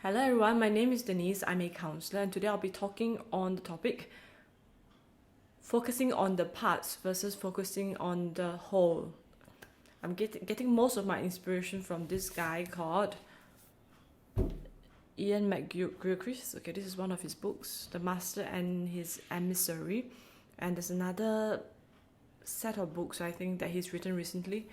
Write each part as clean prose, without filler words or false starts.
Hello everyone, my name is Denise. I'm a counselor, and today I'll be talking on the topic focusing on the parts versus focusing on the whole. I'm getting most of my inspiration from this guy called Ian McGilchrist. Okay, this is one of his books, The Master and His Emissary. And there's another set of books I think that he's written recently.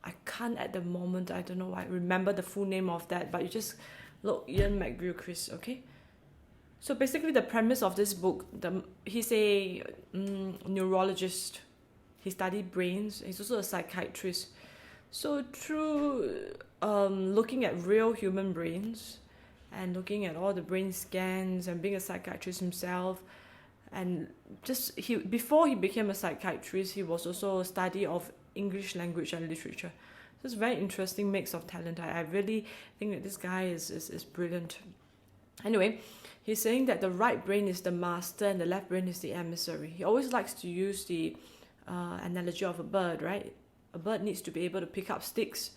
I can't at the moment, I don't know why, remember the full name of that, but you just look Ian McGilchrist, okay? So basically the premise of this book, he's a neurologist. He studied brains. He's also a psychiatrist. So through looking at real human brains and looking at all the brain scans and being a psychiatrist himself, and before he became a psychiatrist, he was also a study of English language and literature. So it's a very interesting mix of talent. I really think that this guy is brilliant. Anyway, he's saying that the right brain is the master and the left brain is the emissary. He always likes to use the analogy of a bird, right? A bird needs to be able to pick up sticks,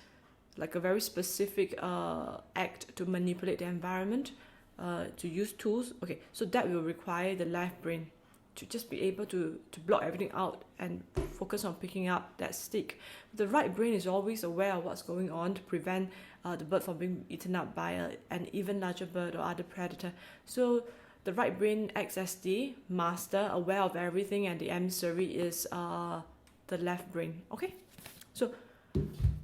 like a very specific act to manipulate the environment, to use tools. Okay, so that will require the left brain to just be able to block everything out and focus on picking up that stick. The right brain is always aware of what's going on to prevent the bird from being eaten up by an even larger bird or other predator. So the right brain acts as the master, aware of everything, and the emissary is the left brain. Okay, so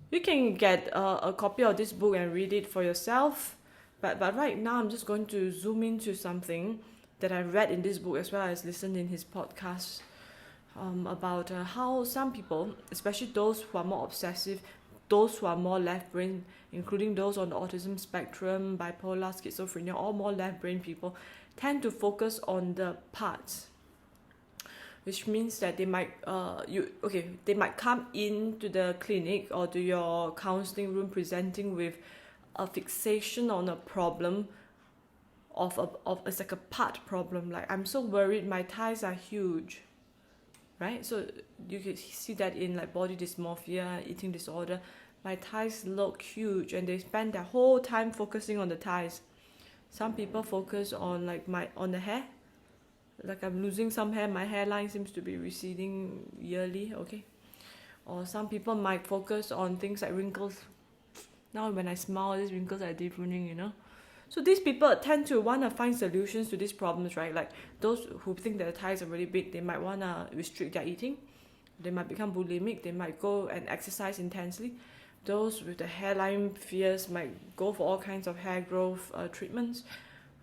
you can get a copy of this book and read it for yourself. But right now I'm just going to zoom into something that I read in this book as well as listened in his podcast about how some people, especially those who are more obsessive, those who are more left brain, including those on the autism spectrum, bipolar, schizophrenia, all more left brain people, tend to focus on the parts, which means that they might they might come into the clinic or to your counseling room presenting with a fixation on a problem of it's like a part problem. Like, I'm so worried, my thighs are huge, right? So you can see that in like body dysmorphia, eating disorder. My thighs look huge, and they spend their whole time focusing on the thighs. Some people focus on on the hair, like I'm losing some hair, my hairline seems to be receding yearly, okay? Or some people might focus on things like wrinkles. Now when I smile, these wrinkles are deepening, you know? So these people tend to want to find solutions to these problems, right? Like those who think that the thighs are really big, they might want to restrict their eating. They might become bulimic. They might go and exercise intensely. Those with the hairline fears might go for all kinds of hair growth treatments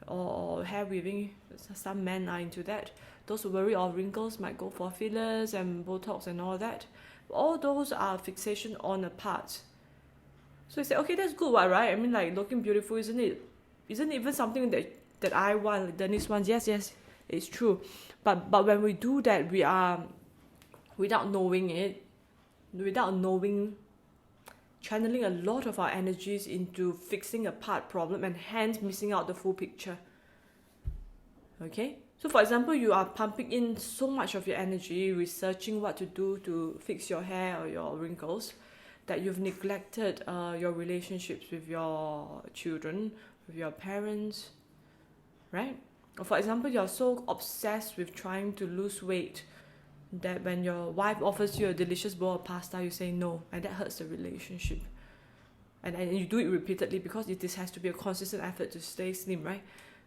or hair weaving. Some men are into that. Those who worry of wrinkles might go for fillers and Botox and all that. All those are fixation on a part. So you say, okay, that's good, right? I mean, like, looking beautiful, isn't it? Isn't it even something that I want, like Denise wants? Yes, it's true. But when we do that, we are, without knowing it, channeling a lot of our energies into fixing a part problem and hence missing out the full picture. Okay? So for example, you are pumping in so much of your energy researching what to do to fix your hair or your wrinkles that you've neglected your relationships with your children, with your parents, right? Or for example, you're so obsessed with trying to lose weight that when your wife offers you a delicious bowl of pasta, you say no, and that hurts the relationship. And you do it repeatedly because this has to be a consistent effort to stay slim, right?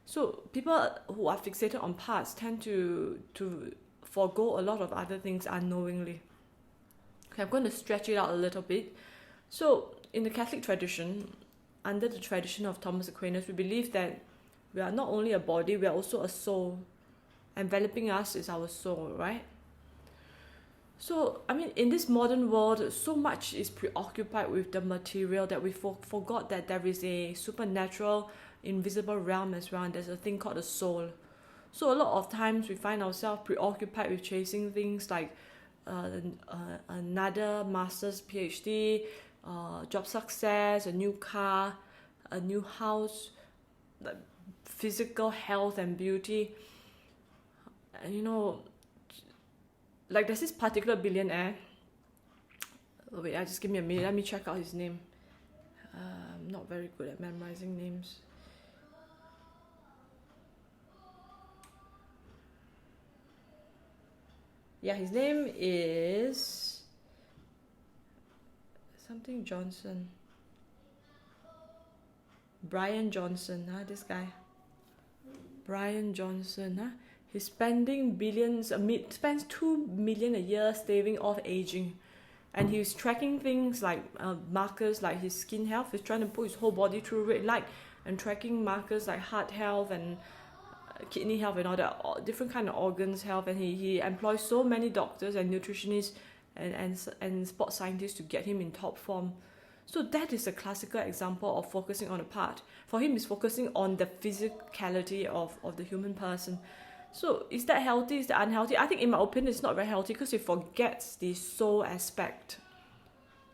So people who are fixated on parts tend to forego a lot of other things unknowingly. Okay, I'm going to stretch it out a little bit. So in the Catholic tradition, under the tradition of Thomas Aquinas, we believe that we are not only a body, we are also a soul. Enveloping us is our soul, right? So, I mean, in this modern world, so much is preoccupied with the material that we forgot that there is a supernatural, invisible realm as well, and there's a thing called the soul. So a lot of times we find ourselves preoccupied with chasing things like another master's PhD, job success, a new car, a new house, like physical health and beauty. And you know, like there's this particular billionaire. Oh wait, just give me a minute. Let me check out his name. not very good at memorizing names. Yeah, his name is something Johnson. Brian Johnson, this guy. Brian Johnson, he's spending billions, spends 2 million a year staving off aging. And he's tracking things like markers like his skin health. He's trying to put his whole body through red light and tracking markers like heart health and kidney health and all that, different kind of organs health. And he employs so many doctors and nutritionists and sports scientists to get him in top form. So that is a classical example of focusing on a part. For him, he's focusing on the physicality of the human person. So is that healthy? Is that unhealthy? I think in my opinion it's not very healthy because he forgets the soul aspect.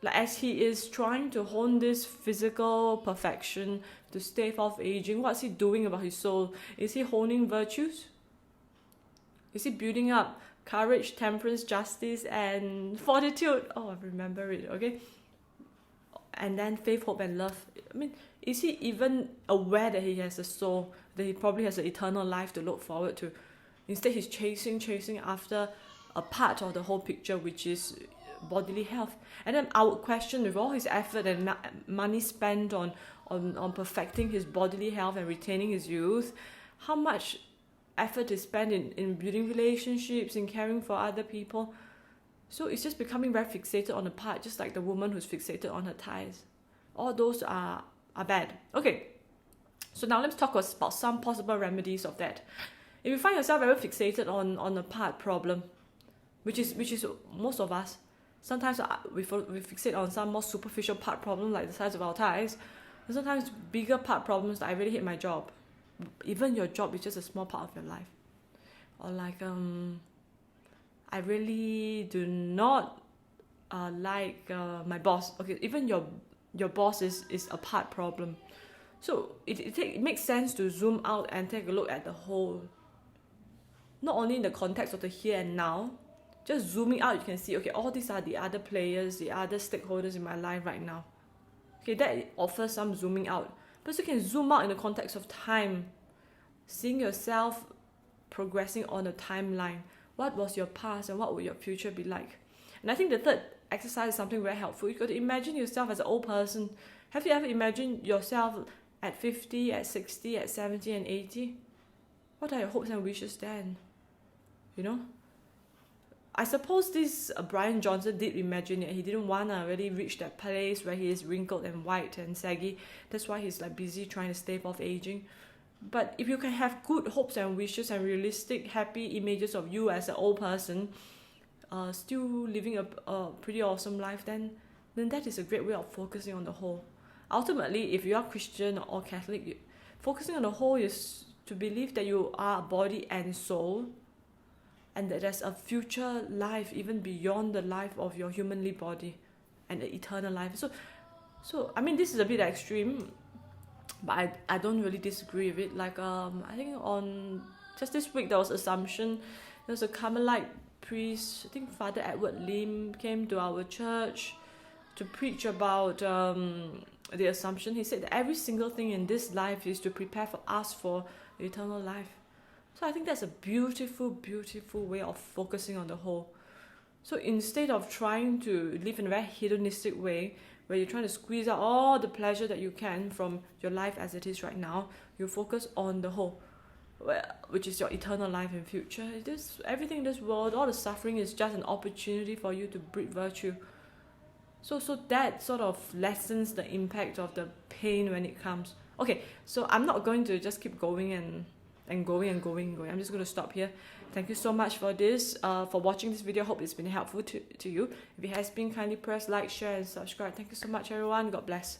Like as he is trying to hone this physical perfection to stave off aging, what's he doing about his soul? Is he honing virtues? Is he building up courage, temperance, justice and fortitude? Oh, I remember it, okay? And then faith, hope and love. I mean, is he even aware that he has a soul, that he probably has an eternal life to look forward to? Instead, he's chasing after a part of the whole picture, which is bodily health. And then I would question, with all his effort and money spent on perfecting his bodily health and retaining his youth, how much effort is spent in building relationships, in caring for other people. So it's just becoming very fixated on a part, just like the woman who's fixated on her thighs. All those are bad. Okay, so now let's talk about some possible remedies of that. If you find yourself very fixated on a part problem, which is most of us, sometimes we fixate on some more superficial part problem like the size of our thighs, and sometimes bigger part problems like I really hate my job. Even your job is just a small part of your life. Or like I really do not like my boss. Okay, even your boss is a part problem. So it makes sense to zoom out and take a look at the whole. Not only in the context of the here and now, just zooming out, you can see, okay, all these are the other players, the other stakeholders in my life right now. Okay, that offers some zooming out. But you can zoom out in the context of time, seeing yourself progressing on a timeline. What was your past and what will your future be like? And I think the third exercise is something very helpful. You've got to imagine yourself as an old person. Have you ever imagined yourself at 50, at 60, at 70 and 80? What are your hopes and wishes then? You know? I suppose this Brian Johnson did imagine it. He didn't want to really reach that place where he is wrinkled and white and saggy. That's why he's like busy trying to stave off aging. But if you can have good hopes and wishes and realistic, happy images of you as an old person, still living a pretty awesome life, then that is a great way of focusing on the whole. Ultimately, if you are Christian or Catholic, focusing on the whole is to believe that you are body and soul, and that there's a future life even beyond the life of your humanly body, and the eternal life. So I mean, this is a bit extreme, but I don't really disagree with it. Like I think on just this week there was Assumption. There was a Carmelite priest, I think Father Edward Lim, came to our church to preach about the Assumption. He said that every single thing in this life is to prepare for us for eternal life. So I think that's a beautiful, beautiful way of focusing on the whole. So instead of trying to live in a very hedonistic way, where you're trying to squeeze out all the pleasure that you can from your life as it is right now, you focus on the whole, which is your eternal life and future. Everything in this world, all the suffering is just an opportunity for you to breed virtue. So that sort of lessens the impact of the pain when it comes. Okay, so I'm not going to just keep going and going. I'm just going to stop here. Thank you so much for this, for watching this video. Hope it's been helpful to you. If it has been, kindly press like, share and subscribe. Thank you so much, everyone. God bless.